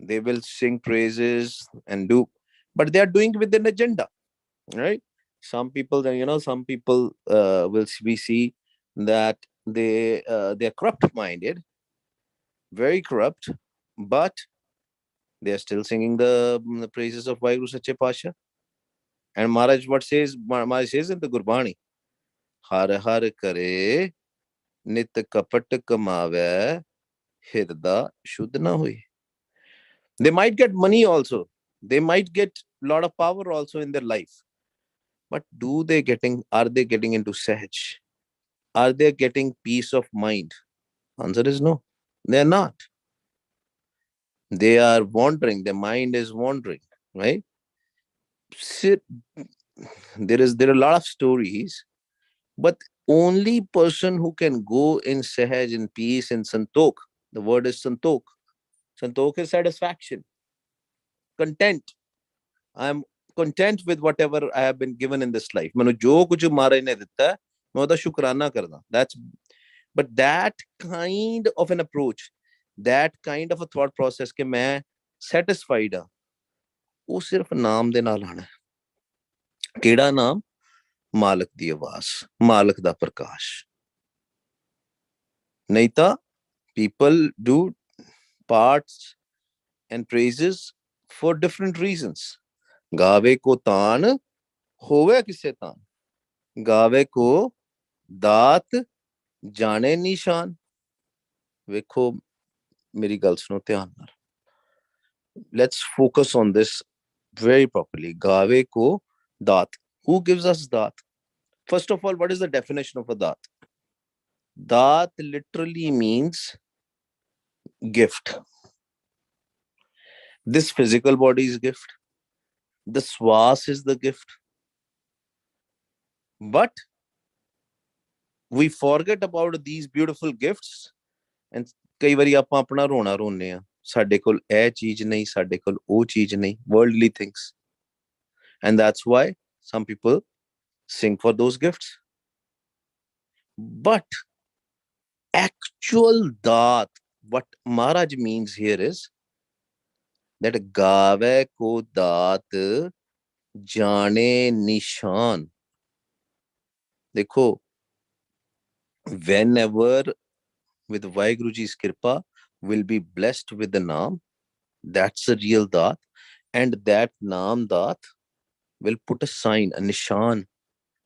They will sing praises and do, but they are doing with an agenda, right? Some people, some people will we see that they are corrupt minded, very corrupt, but they are still singing the praises of Waheguru Sache Pasha. And Maharaj says in the Gurbani, Har Har Kare Nit Kapat Kamave Hirda Shuddh Na Hui. They might get money also. They might get a lot of power also in their life. But are they getting into Sahaj? Are they getting peace of mind? Answer is no. They're not. They are wandering. Their mind is wandering, right? There are a lot of stories, but only person who can go in Sahaj, in peace, in Santok. The word is Santok. Santok is satisfaction, content. I'm content with whatever I have been given in this life. मैंने जो कुछ मारे ने दिता है, मैं उसका शुक्राना करदा. But that kind of an approach, that kind of a thought process कि मैं satisfied हाँ, वो सिर्फ नाम दे नाल आना है. केड़ा नाम? मालक दी आवाज, मालक दा प्रकाश. नहीं ता people do parts and praises for different reasons. गावे को तान होवे किसे तान, गावे को दात जाने निशान. वेखो मेरी गल सुनो ध्यान नाल. Let's focus on this very properly. गावे को दात. Who gives us दात? First of all, what is the definition of a daat? Daat literally means gift. This physical body is gift. The swas is the gift. But we forget about these beautiful gifts and कई बारी ਆਪਾਂ ਆਪਣਾ ਰੋਣਾ ਰੋਨੇ ਆ. ਸਾਡੇ ਕੋਲ ਇਹ ਚੀਜ਼ ਨਹੀਂ, ਸਾਡੇ ਕੋਲ ਉਹ ਚੀਜ਼ ਨਹੀਂ. Worldly things. And that's why some people sing for those gifts. But actual daat, what Maharaj means here is that गावे को दात जाने निशान. देखो, whenever with Waheguru Ji's kripa will be blessed with the naam, that's the real daat, and that naam daat will put a sign, a nishan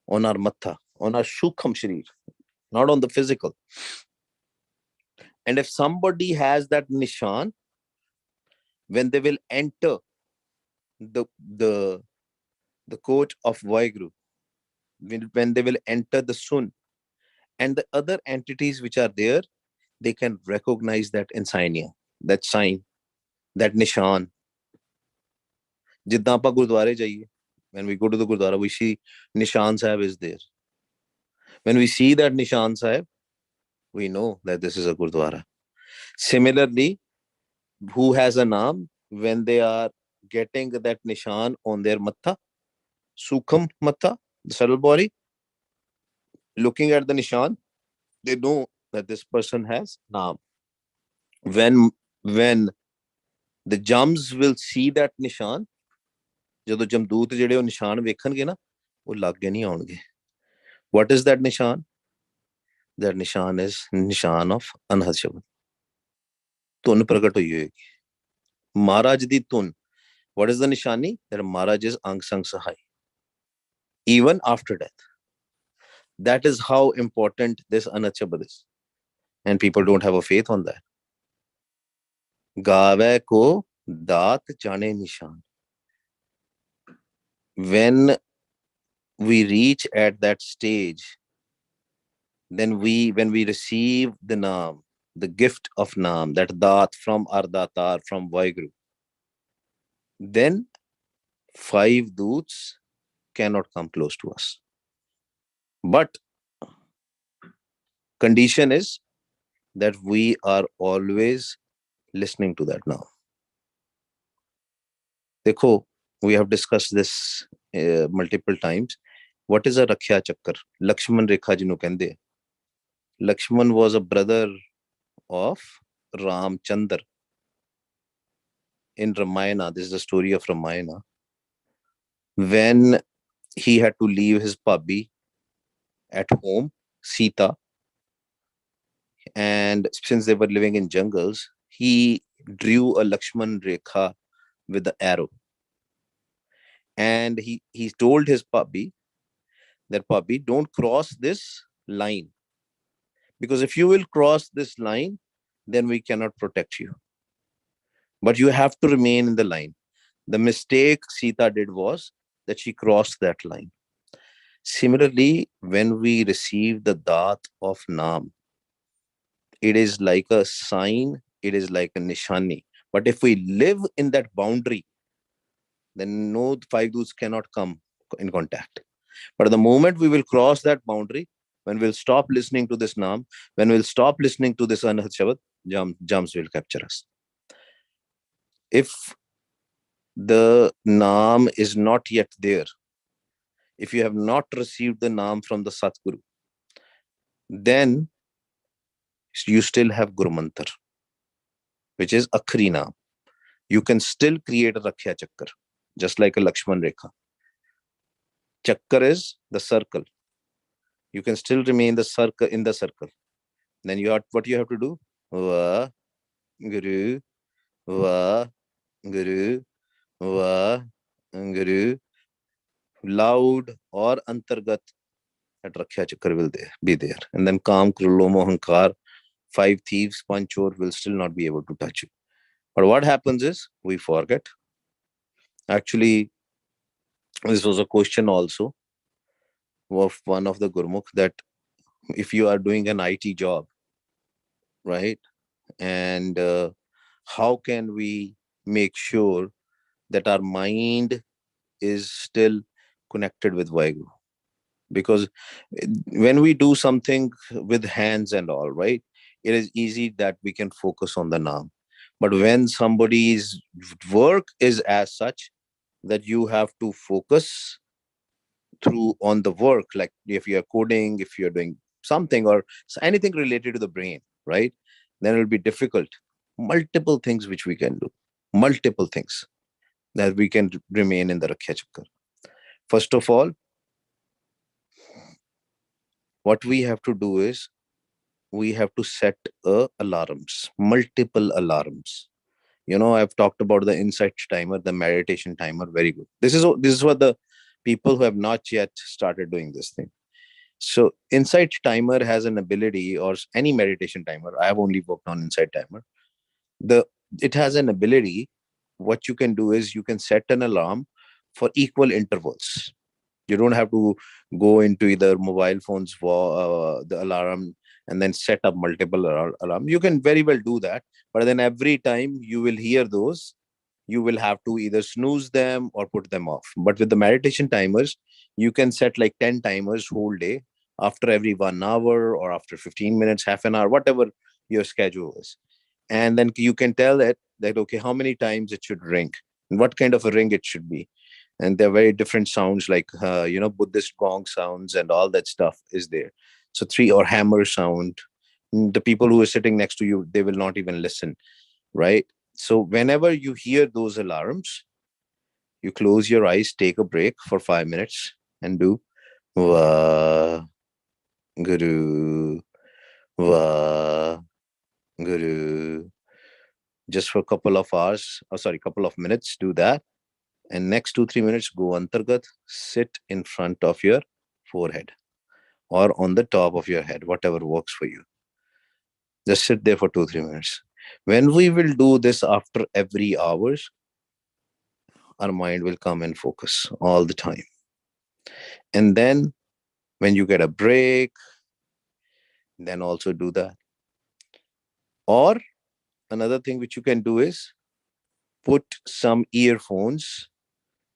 on our matha, on our shukham sharir, not on the physical. And if somebody has that nishan, when they will enter the court of Waheguru, when they will enter the sun and the other entities which are there, they can recognize that insignia, that sign, that nishan. जिद्दां आपां गुरुद्वारे जाइए, when we go to the Gurdwara, we see Nishan Sahib is there. When we see that Nishan Sahib, we know that this is a Gurdwara. Similarly, who has a naam, when they are getting that Nishan on their matha, Sukham matha, the subtle body, looking at the Nishan, they know that this person has naam. When the jams will see that Nishan, ਜਦੋਂ ਜਮਦੂਤ ਜਿਹੜੇ ਉਹ ਨਿਸ਼ਾਨ ਵੇਖਣਗੇ ਨਾ, ਉਹ ਲਾਗੇ ਨਹੀਂ ਆਉਣਗੇ. What is that nishan? That nishan is nishan of Anhad Shabad. ਧੁਨ ਪ੍ਰਗਟ ਹੋਈ ਹੋਏਗੀ. ਮਹਾਰਾਜ ਦੀ ਧੁਨ. What is the nishani? That Maharaj is Ang Sang Sahai. Even after death. That is how important this Anhad Shabad is. And people don't have a faith on that. Gaave ko daat jane nishan. When we reach at that stage, then when we receive the naam, the gift of naam, that daat from our datar, from Waheguru, then 5 doots cannot come close to us. But condition is that we are always listening to that naam. Dekho, we have discussed this multiple times. What is a Rakhya Chakkar? Lakshman Rekha jinu kende. Lakshman was a brother of Ram Chandar. in Ramayana, this is the story of Ramayana, when he had to leave his puppy at home, Sita, and since they were living in jungles, he drew a Lakshman Rekha with the arrow. And he told his puppy that, puppy, don't cross this line, because if you will cross this line, then we cannot protect you. But you have to remain in the line. The mistake Sita did was that she crossed that line. Similarly, when we receive the Daat of Naam, it is like a sign, it is like a nishani. But if we live in that boundary, then no five dudes cannot come in contact. But the moment we will cross that boundary, when we'll stop listening to this Naam, when we'll stop listening to this Anahat Shabad, jams will capture us. If the Naam is not yet there, if you have not received the Naam from the Satguru, then you still have Guru Mantar, which is Akhri Naam. You can still create a Rakhya Chakkar, just like a Lakshman Rekha. Chakkar is the circle. You can still remain the circle in the circle. Then you have what you have to do. Va Guru, Va Guru, Va Guru. Loud or Antargat, that Rakhya Chakkar will be there. And then Kam, Krullo, Mohankar, five thieves, Panchor will still not be able to touch you. But what happens is we forget. Actually, this was a question also of one of the Gurmukh, that if you are doing an IT job, right? And how can we make sure that our mind is still connected with Vaheguru? Because when we do something with hands and all, right, it is easy that we can focus on the Naam. But when somebody's work is as such that you have to focus through on the work, like if you're coding, if you're doing something or anything related to the brain, right, then it will be difficult. Multiple things which we can do, multiple things that we can remain in the Rakhya Chakra. First of all, what we have to do is we have to set alarms, multiple alarms. I've talked about the insight timer, the meditation timer. Very good. This is what the people who have not yet started doing this thing. So insight timer has an ability, or any meditation timer. I have only worked on insight timer. The It has an ability. What you can do is you can set an alarm for equal intervals. You don't have to go into either mobile phones for the alarm and then set up multiple alarm. You can very well do that, but then every time you will hear those, you will have to either snooze them or put them off. But with the meditation timers, you can set like 10 timers whole day, after every 1 hour or after 15 minutes, half an hour, whatever your schedule is. And then you can tell that okay, how many times it should ring and what kind of a ring it should be. And they're very different sounds, like Buddhist gong sounds and all that stuff is there. So three, or hammer sound. The people who are sitting next to you, they will not even listen, right? So whenever you hear those alarms, you close your eyes, take a break for 5 minutes, and do Va Guru, Va Guru. Just for a couple of hours, couple of minutes, do that. And next 2-3 minutes, go Antargat, sit in front of your forehead or on the top of your head, whatever works for you. Just sit there for 2-3 minutes. When we will do this after every hours, our mind will come and focus all the time. And then when you get a break, then also do that. Or another thing which you can do is put some earphones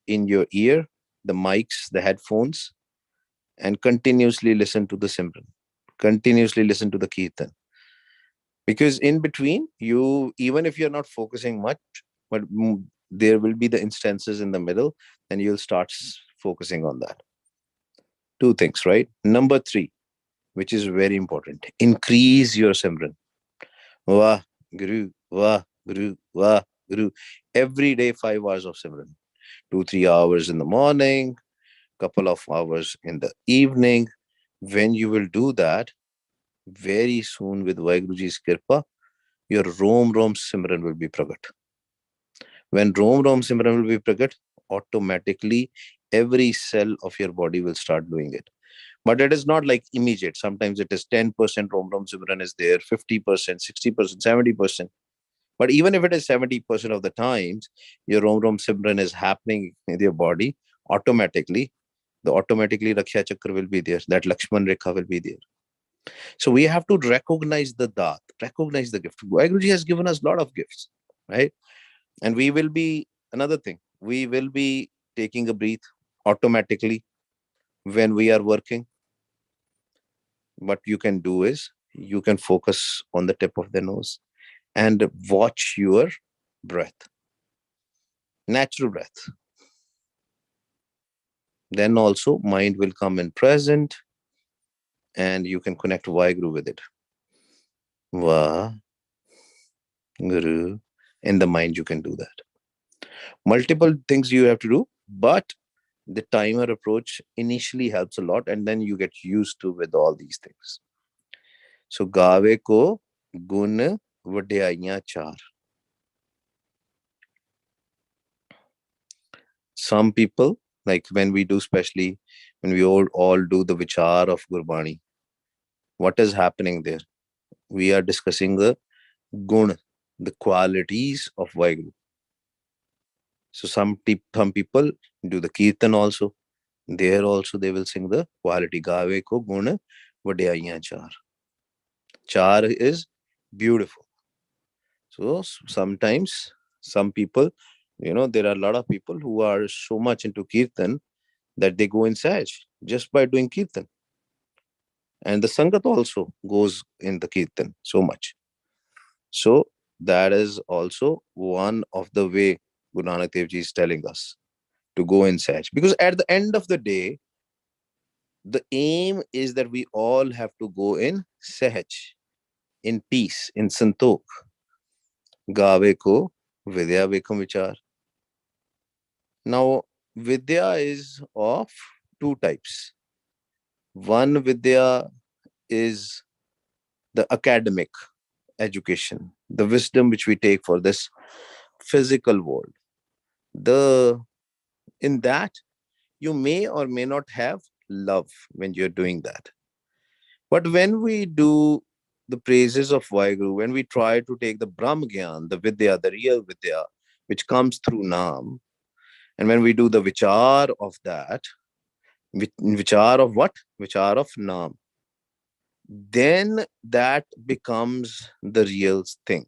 in your ear, the mics, the headphones, and continuously listen to the Simran, continuously listen to the Kirtan. Because in between, even if you're not focusing much, but there will be the instances in the middle, and you'll start focusing on that. Two things, right? Number 3, which is very important, increase your Simran. Wah, Guru, Wah, Guru, Wah. Guru. Every day, 5 hours of Simran. 2-3 hours in the morning, couple of hours in the evening. When you will do that, very soon with Vaheguruji's Kirpa, your Rom Rom Simran will be pragat. When Rom Rom Simran will be pragat, automatically every cell of your body will start doing it. But it is not like immediate. Sometimes it is 10% Rom Rom Simran is there, 50%, 60%, 70%. But even if it is 70% of the times, your Rom Rom Simran is happening in your body automatically. The automatically Raksha Chakra will be there. That Lakshman Rekha will be there. So we have to recognize the Daat, recognize the gift. Vaheguruji has given us a lot of gifts, right? And we will be, another thing, we will be taking a breath automatically when we are working. What you can do is you can focus on the tip of the nose and watch your breath, natural breath. Then also mind will come in present and you can connect Vaheguru with it. Va, Guru. In the mind, you can do that. Multiple things you have to do, but the timer approach initially helps a lot and then you get used to with all these things. So gaave ko gun vadhyaiyan char. Some people, like when we do, especially when we all do the vichar of Gurbani, what is happening there? We are discussing the gun, the qualities of Vaheguru. So some people do the kirtan also. There also they will sing the quality. Gaave ko gun vadhyaiyan char. Char is beautiful. So sometimes some people, there are a lot of people who are so much into kirtan that they go in Sahaj just by doing kirtan. And the Sangat also goes in the kirtan so much. So that is also one of the way Guru Nanak Dev Ji is telling us to go in Sahaj. Because at the end of the day, the aim is that we all have to go in Sahaj, in peace, in Santok. Gaave ko Vidya Vekam Vichar. Now, Vidya is of two types. One Vidya is the academic education, the wisdom which we take for this physical world. The In that, you may or may not have love when you're doing that. But when we do the praises of Vaheguru, when we try to take the Brahm Gyan, the Vidya, the real Vidya, which comes through Naam, and when we do the Vichar of that, Vichar of what? Vichar of Naam, then that becomes the real thing,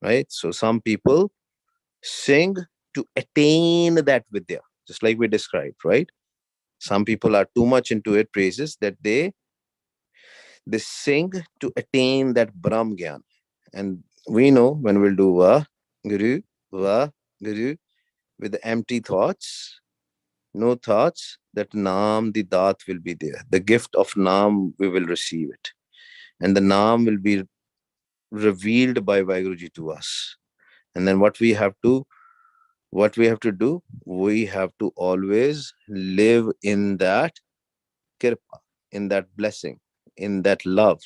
right? So some people sing to attain that Vidya, just like we described, right? Some people are too much into it, praises, that they sing to attain that Brahm Gyan. And we know when we'll do Va, Guru, with the empty thoughts, no thoughts, that Naam, the Daat will be there. The gift of Naam, we will receive it. And the Naam will be revealed by Vaheguruji to us. And then what we have to do, we have to always live in that kirpa, in that blessing, in that love.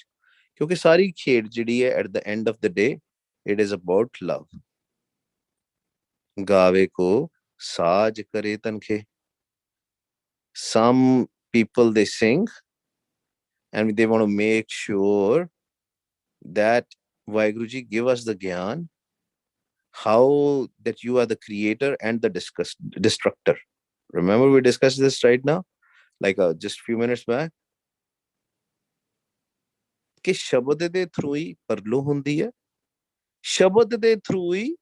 क्योंकि सारी खेड जिहड़ी है at the end of the day, it is about love. गावे को साज करे तनखे. Some people, they sing and they want to make sure that Vaheguruji give us the gyan, how that you are the creator and the destructor. Remember we discussed this right now, like just few minutes back. कि शब्द दे through ही परलो हुंदी है, शब्द दे through ही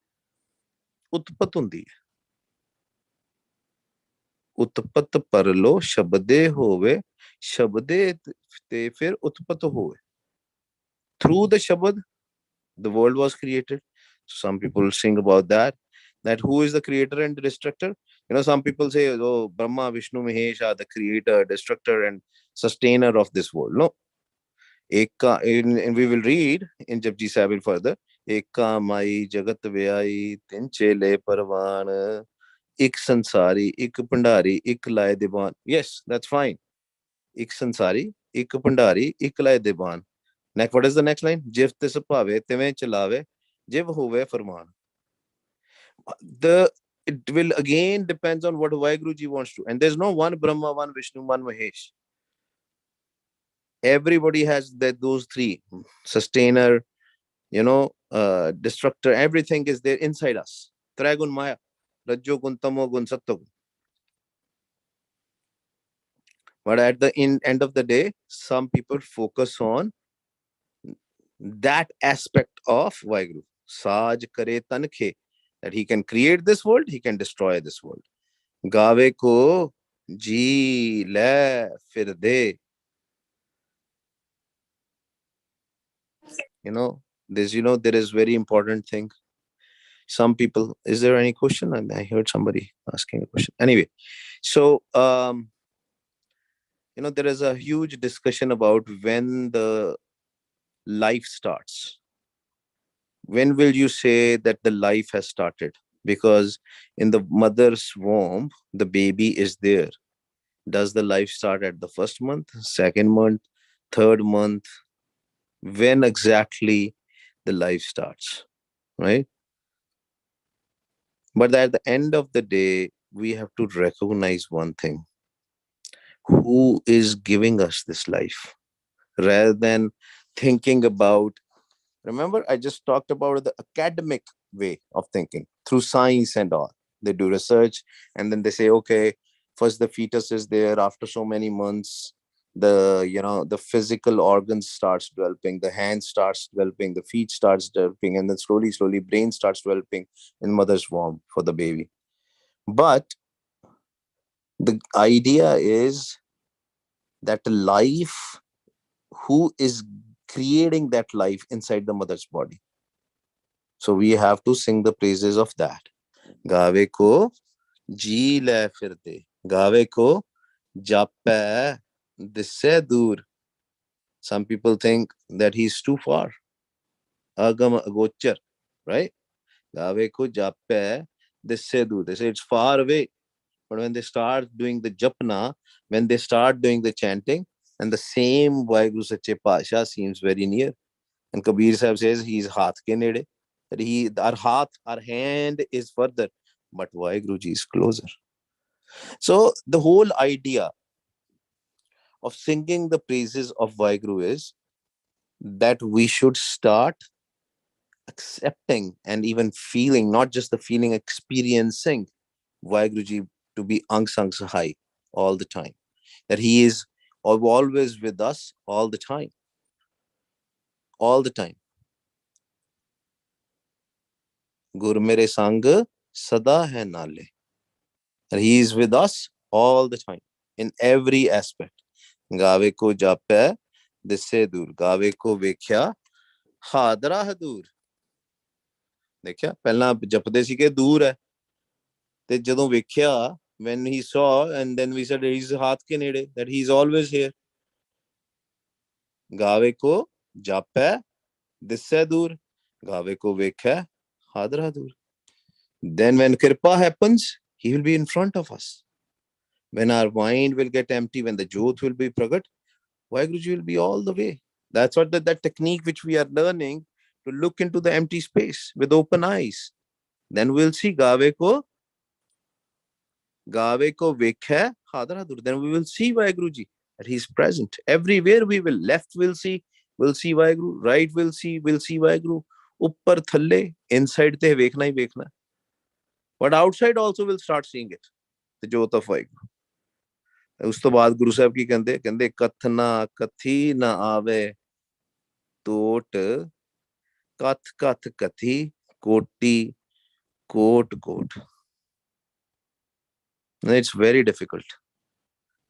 उत्पत हुंदी है. उत्पत परलो शब्दे होवे, शब्दे ते फिर उत्पत होवे. Through the shabad, the world was created. Some people sing about that who is the creator and the destructor. Some people say, oh, Brahma, Vishnu, Mahesh are the creator, destructor and sustainer of this world. No. And we will read in Japji Sahib further. eka mai jagat vyai tin chele parvan, ik sansari, ik pandari, ik laye divan. Yes, that's fine. Ik sansari, ik pandari, ik laye divan. Next, what is the next line? Jiv tis pave, tiਵੇਂ ਚਲਾਵੇ, ਜਿਵ ਹੋਵੇ ਫਰਮਾਨ. The it will again depends on what Waheguru Ji wants to. And there's no one Brahma, one Vishnu, one Mahesh. Everybody has that those three: sustainer, destructor. Everything is there inside us. Tragun Maya, Rajjo Gun, Tamo Gun, Satto Gun. But at the end of the day, some people focus on that aspect of Waheguru. Saj kare tankhe, that he can create this world, he can destroy this world. Gave ko ji le fir de. There is very important thing. Some people, is there any question? I heard somebody asking a question. Anyway, so there is a huge discussion about when the life starts. When will you say that the life has started? Because in the mother's womb, the baby is there. Does the life start at the first month, second month, third month? When exactly the life starts, right? But at the end of the day, we have to recognize one thing: who is giving us this life, rather than thinking about. Remember, I just talked about the academic way of thinking through science and all. They do research and then they say, okay, first the fetus is there. After so many months, the physical organs starts developing, the hand starts developing, the feet starts developing, and then slowly brain starts developing in mother's womb for the baby. But the idea is that life, who is creating that life inside the mother's body? So we have to sing the praises of that. Gave ko ji le firte, gave ko jappe disse dur. Some people think that he's too far. Agam agochar, right? Gave ko jappe disse dur. They say it's far away. But when they start doing the japna, when they start doing the chanting, and the same Vaheguru Sache Pasha seems very near. And Kabir Sahib says he's haath ke nede. That our hand is further, but Vaheguru Ji is closer. So the whole idea of singing the praises of Vaheguru is that we should start accepting and even feeling, not just the feeling, experiencing Vaheguru Ji to be Ang Sang Sahai all the time. That he is always with us all the time. All the time. Gur mere sang sada hai nale. And he is with us all the time in every aspect. Gave ko jape disse dur, gave ko vekhya hadra hadur. ਦੇਖਿਆ ਪਹਿਲਾਂ ਜਪਦੇ ਸੀ ਕਿ ਦੂਰ ਹੈ ਤੇ ਜਦੋਂ ਵੇਖਿਆ when he saw and then we said he's ਹੱਥ ਕੇ ਨੇੜੇ that he's always here. ਗਾਵੇ ਕੋ ਜਾਪੈ ਦਿਸੈ ਦੂਰ, ਗਾਵੇ ਕੋ ਵੇਖੈ ਹਾਦਰਾ ਦੂਰ. Then when kripa happens, he will be in front of us. When our mind will get empty, when the jyot will be pragat, Vaheguruji will be all the way. That's what that technique which we are learning, to look into the empty space with open eyes. Then we'll see Gave ko vekhya hadra dur. Then we will see Vaheguruji, that he's present. Everywhere we will. Left we'll see Vaheguru. Right we'll see Vaheguru. Uppar thalle, inside te vekhna hi vekhna. But outside also we'll start seeing it. The jyot of Vaheguru. ਉਸ ਤੋਂ ਬਾਅਦ ਗੁਰੂ ਸਾਹਿਬ ਕੀ ਕਹਿੰਦੇ ਕਥਨਾ ਕਥੀ ਨਾ ਆਵੇ ਟੋਟ ਕਥ ਕਥ ਕਥੀ ਕੋਟੀ ਕੋਟ ਕੋਟ. It's very difficult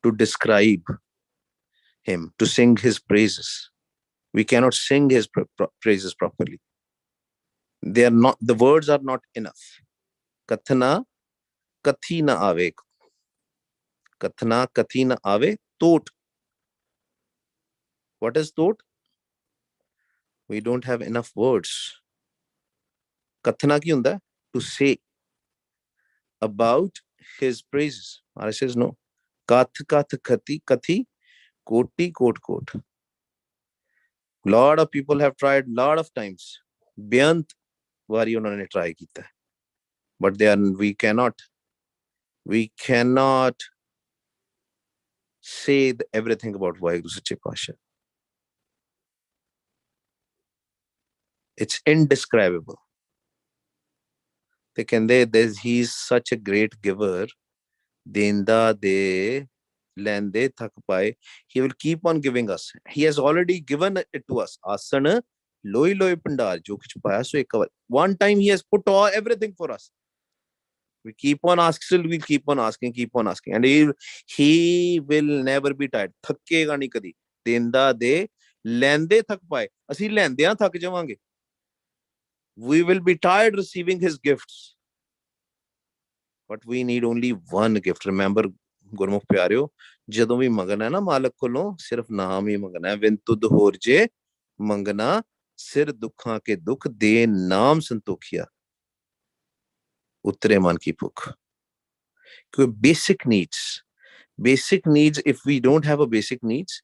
to describe him, to sing his praises. We cannot sing his praises properly. They are not, the words are not enough. Kathana kathi na ave. Kathana kathi na ave tot. What is tot? We don't have enough words Kathana ki hunda hai? To say about his praises. Maharaj says no. Kath kath kati kathi koti kot kot. Lot of people have tried lot of times. Beyond vari unhone try kita hai. But we cannot say everything about Waheguru Sache Pasha. It's indescribable. He's such a great giver. Denda de lende thak paye. He will keep on giving us. He has already given it to us. Asana loi loi pandar jo kuch paya so ek one time he has put everything for us. We keep on asking, still we'll keep on asking. And he will never be tired. Thakkega nahi kadi. Denda de lende thak paye. Assi lendeyan thak javange. We will be tired receiving his gifts. But we need only one gift. Remember, Gurmukh Pyareo, ਜਦੋਂ ਵੀ ਮੰਗਣਾ ਹੈ ਨਾ ਮਾਲਕ ਕੋਲੋਂ ਸਿਰਫ ਨਾਮ ਹੀ ਮੰਗਣਾ ਹੈ ਵਿਨ ਤੁਧ ਹੋਰ ਜੇ ਮੰਗਣਾ ਸਿਰ ਦੁੱਖਾਂ ਕੇ ਦੁੱਖ ਦੇ ਨਾਮ ਸੰਤੋਖਿਆ ਉਤਰੇ ਮਨ ਕੀ ਭੁੱਖ ਕਿਉਂਕਿ basic needs, if we don't have a basic needs,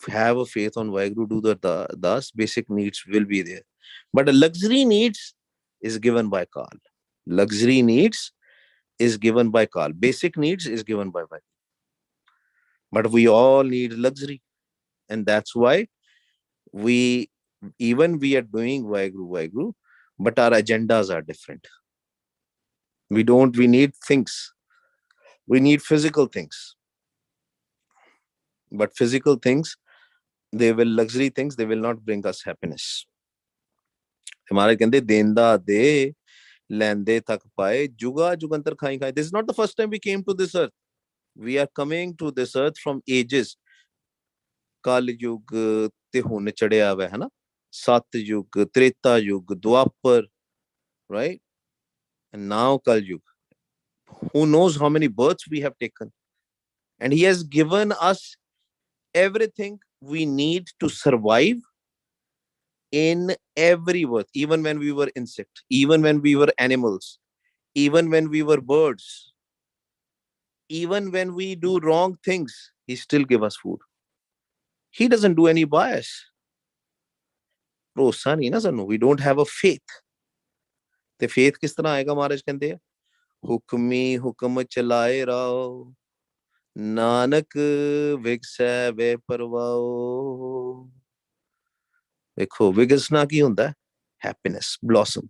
have a faith on Waheguru, do the das, basic needs will be there. But the luxury needs is given by Kal. Luxury needs is given by Kal. Basic needs is given by Waheguru. But we all need luxury. And that's why we are doing Waheguru, but our agendas are different. We need things. We need physical things. But physical things, luxury things, they will not bring us happiness. This is not the first time we came to this earth. We are coming to this earth from ages. Kal Yug te hun chadya hua hai na, Sat Yug, Treta Yug, Dwapar, right? And now Kal Yug. Who knows how many births we have taken? And he has given us everything we need to survive in every birth, even when we were insects, even when we were animals, even when we were birds, even when we do wrong things, he still gives us food. He doesn't do any bias. We don't have a faith. The faith kis tarah aayega Maharaj kehte hain? Hukmi hukm chalaye rao, Nanak vigsai ve parvao. Dekho, vigasna ki hunda hai? Happiness, blossom.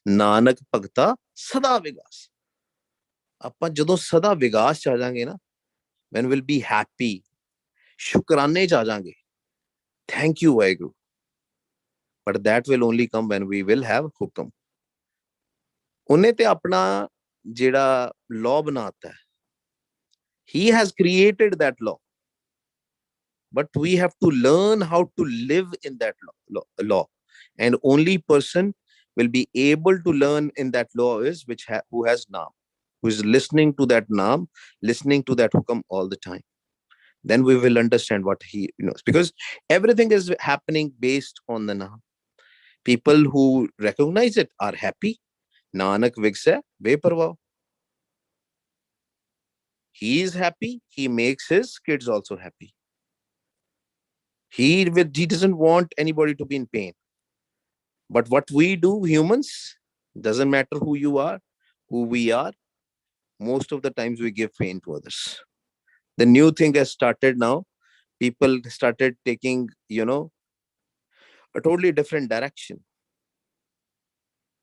Nanak bhagta sada vigas. Appa jadon sada vigas cha jange na, when we'll be happy, shukrane cha jange. Thank you, Waheguru. But that will only come when we will have hukam. Unne te apna jeda law banata hai. He has created that law. But we have to learn how to live in that law. And only person will be able to learn in that law is who has naam, who is listening to that naam, listening to that hukam all the time. Then we will understand what he knows. Because everything is happening based on the naam. People who recognize it are happy. Nanak vigsai beparvao. He is happy. He makes his kids also happy. He doesn't want anybody to be in pain. But what we do, humans, doesn't matter who you are, who we are, most of the times we give pain to others. The new thing has started now. People started taking, a totally different direction.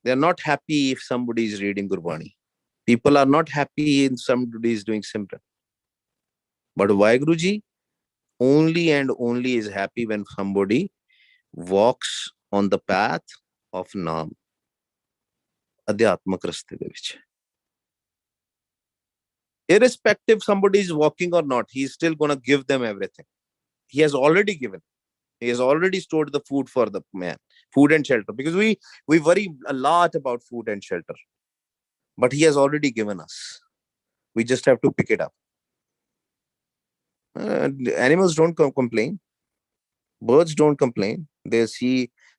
They are not happy if somebody is reading Gurbani. People are not happy if somebody is doing Simran. But Waheguruji only and only is happy when somebody walks on the path of Naam. Adhyatmak raste de vich. Irrespective somebody is walking or not, he is still going to give them everything. He has already given. He has already stored the food for the man, food and shelter. Because we worry a lot about food and shelter. But he has already given us. We just have to pick it up. Animals don't complain. Birds don't complain. They see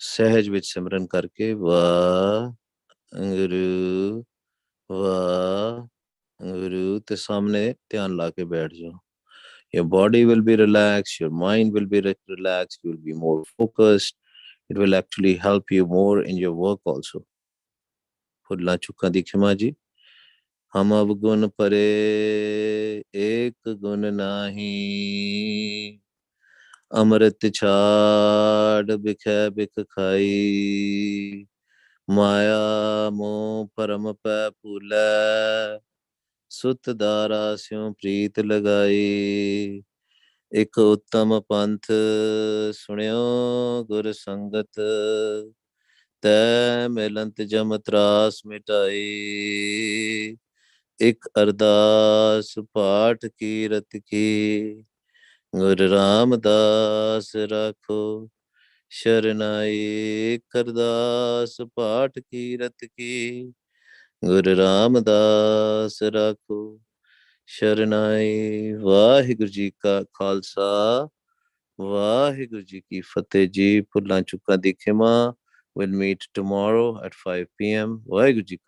ਸਹਿਜ ਵਿੱਚ ਸਿਮਰਨ ਕਰਕੇ ਵਾਹਿਗੁਰੂ ਵਾਹਿਗੁਰੂ ਤੇ ਸਾਹਮਣੇ ਧਿਆਨ ਲਾ ਕੇ ਬੈਠ ਜਾਓ। Your body will be relaxed, your mind will be relaxed, you will be more focused. It will actually help you more in your work also. ਭੁੱਲਾਂ ਚੁੱਕਾਂ ਦੀ ਖਿਮਾ ਜੀ। ਹਮ ਅਵਗੁਣ ਪਰੇ ਏਕ ਗੁਣ ਨਾਹੀ, ਅੰਮ੍ਰਿਤ ਛਾੜ ਬਿਖੈ ਬਿਖ ਖਾਈ, ਮਾਇਆ ਮੋਹ ਭਰਮ ਪੈ ਭੂਲੈ, ਸੁਤ ਦਾਰਾ ਸਿਉ ਪ੍ਰੀਤ ਲਗਾਈ। ਇੱਕ ਉੱਤਮ ਪੰਥ ਸੁਣਿਓ ਗੁਰ ਸੰਗਤ, ਤੈ ਮਿਲੰਤ ਜਮ ਤਰਾਸ ਮਿਟਾਈ। ਇੱਕ ਅਰਦਾਸ ਪਾਠ ਕੀਰਤ ਕੀ, ਗੁਰ ਰਾਮਦਾਸ ਰਾਖੋ ਸ਼ਰਨਾਈ। ਇੱਕ ਅਰਦਾਸ ਪਾਠ ਕੀਰਤ ਕੀ, ਗੁਰ ਰਾਮਦਾਸ ਰਾਖੋ ਸ਼ਰਨਾਈ। ਵਾਹਿਗੁਰੂ ਜੀ ਕਾ ਖਾਲਸਾ, ਵਾਹਿਗੁਰੂ ਜੀ ਕੀ ਫਤਿਹ ਜੀ। ਭੁੱਲਾਂ ਚੁੱਕਾਂ ਦੀ ਖਿਮਾ। We'll meet tomorrow at 5 p.m. Waheguru ji ਕਾ